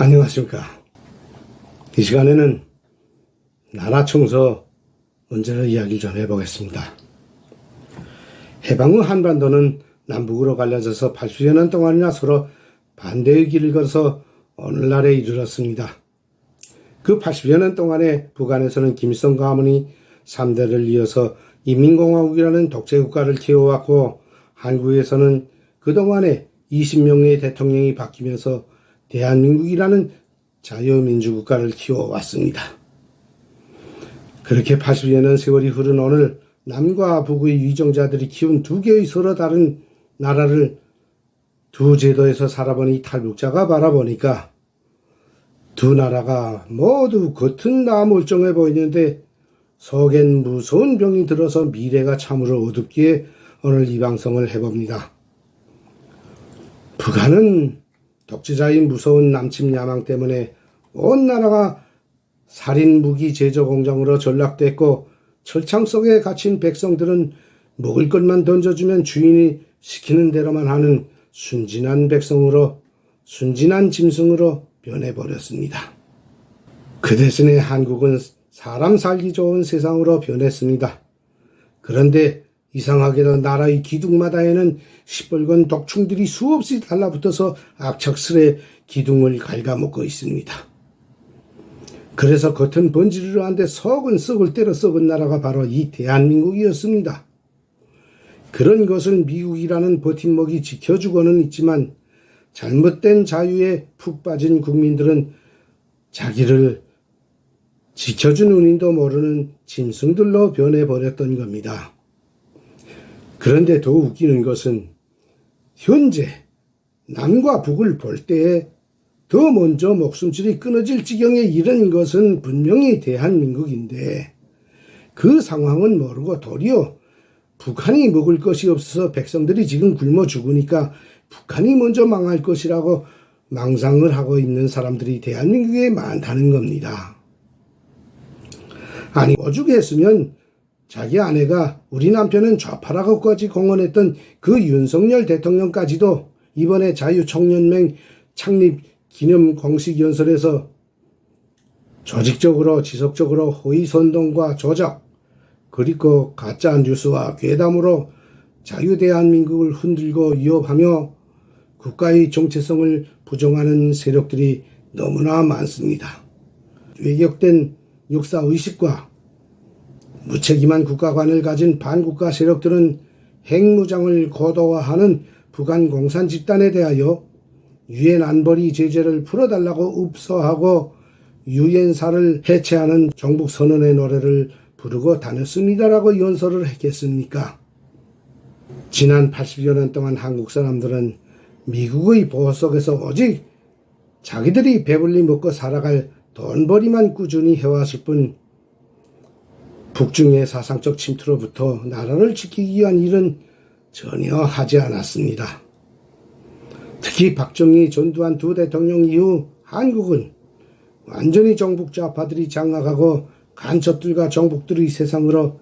안녕하십니까. 이 시간에는 나라 청소 문제를 이야기 좀 해보겠습니다. 해방 후 한반도는 남북으로 갈라져서 80여 년 동안이나 서로 반대의 길을 걸어서 오늘날에 이르렀습니다. 그 80여 년 동안에 북한에서는 김일성 가문이 3대를 이어서 인민공화국이라는 독재국가를 키워왔고, 한국에서는 그동안에 20명의 대통령이 바뀌면서 대한민국이라는 자유민주국가를 키워왔습니다. 그렇게 80여 년 세월이 흐른 오늘, 남과 북의 위정자들이 키운 두 개의 서로 다른 나라를 두 제도에서 살아보니 탈북자가 바라보니까 두 나라가 모두 겉은 다 멀쩡해 보이는데 속엔 무서운 병이 들어서 미래가 참으로 어둡기에 오늘 이 방송을 해봅니다. 북한은 독재자의 무서운 남침 야망 때문에 온 나라가 살인 무기 제조 공장으로 전락됐고, 철창 속에 갇힌 백성들은 먹을 것만 던져주면 주인이 시키는 대로만 하는 순진한 백성으로, 순진한 짐승으로 변해버렸습니다. 그 대신에 한국은 사람 살기 좋은 세상으로 변했습니다. 그런데 이상하게도 나라의 기둥마다에는 시뻘건 독충들이 수없이 달라붙어서 악착스레 기둥을 갉아먹고 있습니다. 그래서 겉은 번지르르한데 속은 썩을 대로 썩은 나라가 바로 이 대한민국이었습니다. 그런 것을 미국이라는 버팀목이 지켜주고는 있지만 잘못된 자유에 푹 빠진 국민들은 자기를 지켜준 은인도 모르는 짐승들로 변해버렸던 겁니다. 그런데 더 웃기는 것은 현재 남과 북을 볼 때에 더 먼저 목숨줄이 끊어질 지경에 이른 것은 분명히 대한민국인데, 그 상황은 모르고 도리어 북한이 먹을 것이 없어서 백성들이 지금 굶어 죽으니까 북한이 먼저 망할 것이라고 망상을 하고 있는 사람들이 대한민국에 많다는 겁니다. 아니, 오죽했으면 자기 아내가 우리 남편은 좌파라고까지 공언했던 그 윤석열 대통령까지도 이번에 자유총연맹 창립 기념 공식 연설에서 조직적으로 지속적으로 허위 선동과 조작, 그리고 가짜 뉴스와 괴담으로 자유대한민국을 흔들고 위협하며 국가의 정체성을 부정하는 세력들이 너무나 많습니다. 왜곡된 역사의식과 무책임한 국가관을 가진 반국가 세력들은 핵무장을 고도화하는 북한 공산 집단에 대하여 유엔 안보리 제재를 풀어달라고 읍소하고 유엔사를 해체하는 종북선언의 노래를 부르고 다녔습니다라고 연설을 했겠습니까? 지난 80여 년 동안 한국 사람들은 미국의 보호 속에서 오직 자기들이 배불리 먹고 살아갈 돈벌이만 꾸준히 해왔을 뿐, 북중의 사상적 침투로부터 나라를 지키기 위한 일은 전혀 하지 않았습니다. 특히 박정희, 전두환 두 대통령 이후 한국은 완전히 정북 좌파들이 장악하고 간첩들과 정북들의 세상으로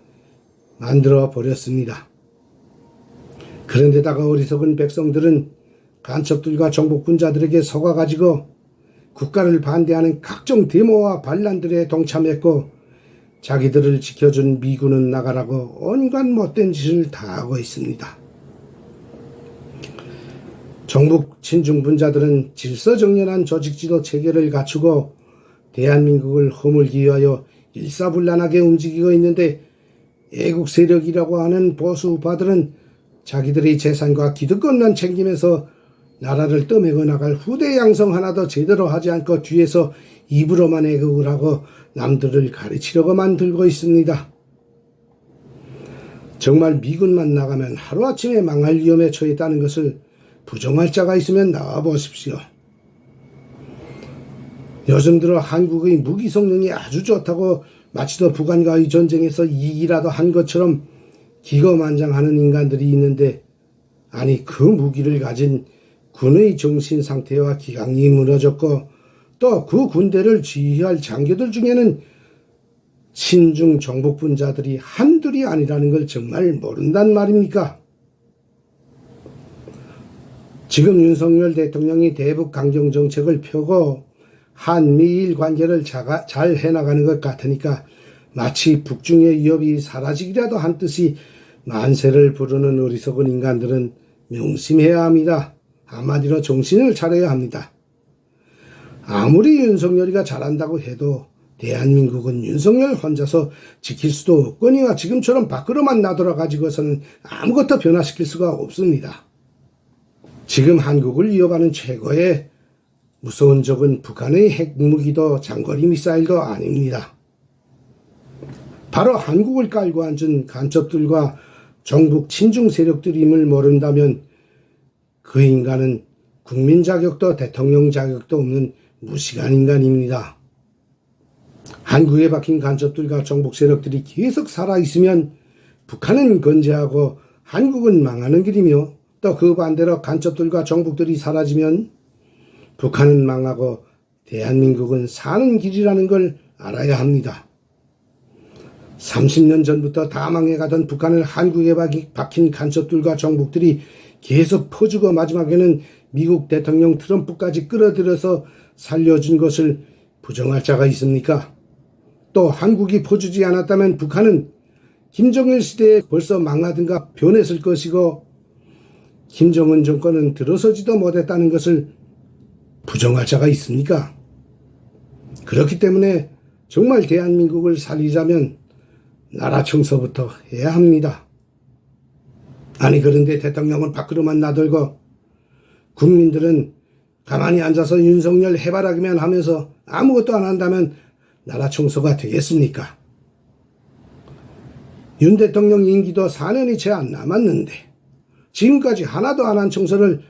만들어 버렸습니다. 그런데다가 어리석은 백성들은 간첩들과 정북분자들에게 속아가지고 국가를 반대하는 각종 데모와 반란들에 동참했고, 자기들을 지켜준 미군은 나가라고 온갖 못된 짓을 다 하고 있습니다. 정북 친중분자들은 질서정연한 조직지도 체계를 갖추고 대한민국을 허물기 위하여 일사불란하게 움직이고 있는데, 애국 세력이라고 하는 보수 우파들은 자기들의 재산과 기득권만 챙기면서 나라를 떠매고 나갈 후대 양성 하나도 제대로 하지 않고 뒤에서 입으로만 애국을 하고 남들을 가르치려고 만들고 있습니다. 정말 미군만 나가면 하루아침에 망할 위험에 처했다는 것을 부정할 자가 있으면 나와보십시오. 요즘 들어 한국의 무기 성능이 아주 좋다고 마치도 북한과의 전쟁에서 이기라도 한 것처럼 기거만장하는 인간들이 있는데, 아니 그 무기를 가진 군의 정신 상태와 기강이 무너졌고, 또 그 군대를 지휘할 장교들 중에는 친중 정복분자들이 한둘이 아니라는 걸 정말 모른단 말입니까? 지금 윤석열 대통령이 대북 강경 정책을 펴고 한미일 관계를 잘 해나가는 것 같으니까 마치 북중의 위협이 사라지기라도 한 듯이 만세를 부르는 어리석은 인간들은 명심해야 합니다. 한마디로 정신을 차려야 합니다. 아무리 윤석열이가 잘한다고 해도 대한민국은 윤석열 혼자서 지킬 수도 없거니와 지금처럼 밖으로만 나돌아가지고서는 아무것도 변화시킬 수가 없습니다. 지금 한국을 위협하는 최고의 무서운 적은 북한의 핵무기도 장거리 미사일도 아닙니다. 바로 한국을 깔고 앉은 간첩들과 정북 친중 세력들임을 모른다면 그 인간은 국민 자격도 대통령 자격도 없는 무식한 인간입니다. 한국에 박힌 간첩들과 정북 세력들이 계속 살아있으면 북한은 건재하고 한국은 망하는 길이며 또 그 반대로 간첩들과 정북들이 사라지면 북한은 망하고 대한민국은 사는 길이라는 걸 알아야 합니다. 30년 전부터 다 망해가던 북한을 한국에 박힌 간첩들과 정북들이 계속 퍼주고 마지막에는 미국 대통령 트럼프까지 끌어들여서 살려준 것을 부정할 자가 있습니까? 또 한국이 퍼주지 않았다면 북한은 김정일 시대에 벌써 망하든가 변했을 것이고 김정은 정권은 들어서지도 못했다는 것을 부정할 자가 있습니까? 그렇기 때문에 정말 대한민국을 살리자면 나라 청소부터 해야 합니다. 아니 그런데 대통령은 밖으로만 나돌고 국민들은 가만히 앉아서 윤석열 해바라기만 하면서 아무것도 안 한다면 나라 청소가 되겠습니까? 윤 대통령 임기도 4년이 채 안 남았는데 지금까지 하나도 안 한 청소를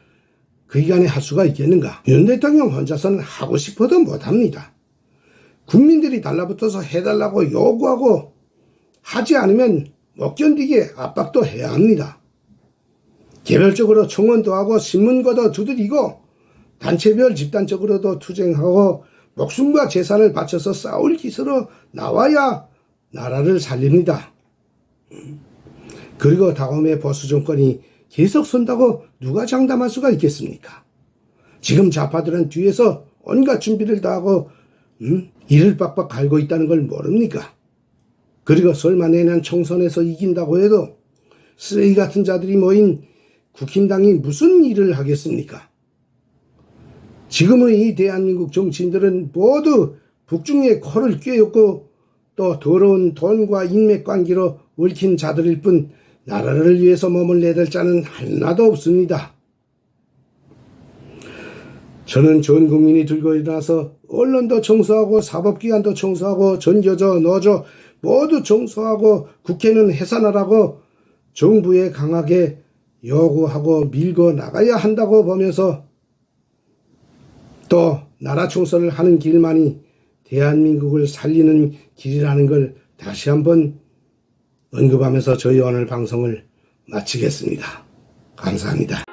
그 기간에 할 수가 있겠는가? 윤 대통령 혼자서는 하고 싶어도 못합니다. 국민들이 달라붙어서 해달라고 요구하고 하지 않으면 못 견디게 압박도 해야 합니다. 개별적으로 청원도 하고 신문과도 두드리고 단체별 집단적으로도 투쟁하고 목숨과 재산을 바쳐서 싸울 기세로 나와야 나라를 살립니다. 그리고 다음에 보수 정권이 계속 선다고 누가 장담할 수가 있겠습니까? 지금 좌파들은 뒤에서 온갖 준비를 다 하고 이를 빡빡 갈고 있다는 걸 모릅니까? 그리고 설마 내년 총선에서 이긴다고 해도 쓰레기 같은 자들이 모인 국힘당이 무슨 일을 하겠습니까? 지금의 이 대한민국 정치인들은 모두 북중의 코를 꿰었고 또 더러운 돈과 인맥관계로 얽힌 자들일 뿐 나라를 위해서 몸을 내댈 자는 하나도 없습니다. 저는 전 국민이 들고 일어나서 언론도 청소하고 사법기관도 청소하고 전교조, 노조 모두 청소하고 국회는 해산하라고 정부에 강하게 요구하고 밀고 나가야 한다고 보면서 또 나라 청소를 하는 길만이 대한민국을 살리는 길이라는 걸 다시 한번 언급하면서 저희 오늘 방송을 마치겠습니다. 감사합니다.